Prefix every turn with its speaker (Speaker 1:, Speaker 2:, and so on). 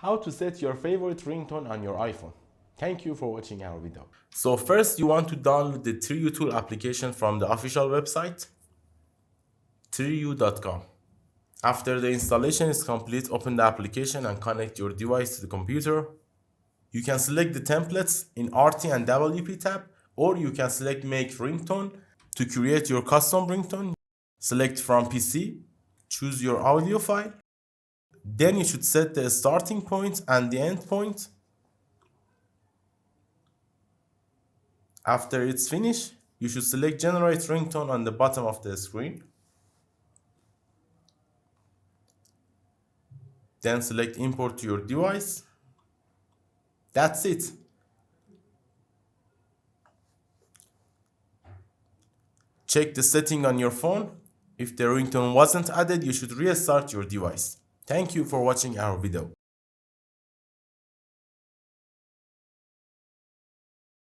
Speaker 1: how to set your favorite ringtone on your iPhone. Thank you for watching our video. So first you want to download the 3U tool application from the official website 3u.com. After the installation is complete, open the application and connect your device to the computer. You can select the templates in RT and WP tab, or you can select Make Ringtone to create your custom ringtone. Select from PC, choose your audio file. Then you should set the starting point and the end point. After it's finished, you should select Generate Ringtone on the bottom of the screen. Then select Import to your device. That's it. Check the setting on your phone. If the ringtone wasn't added, you should restart your device. Thank you for watching our video.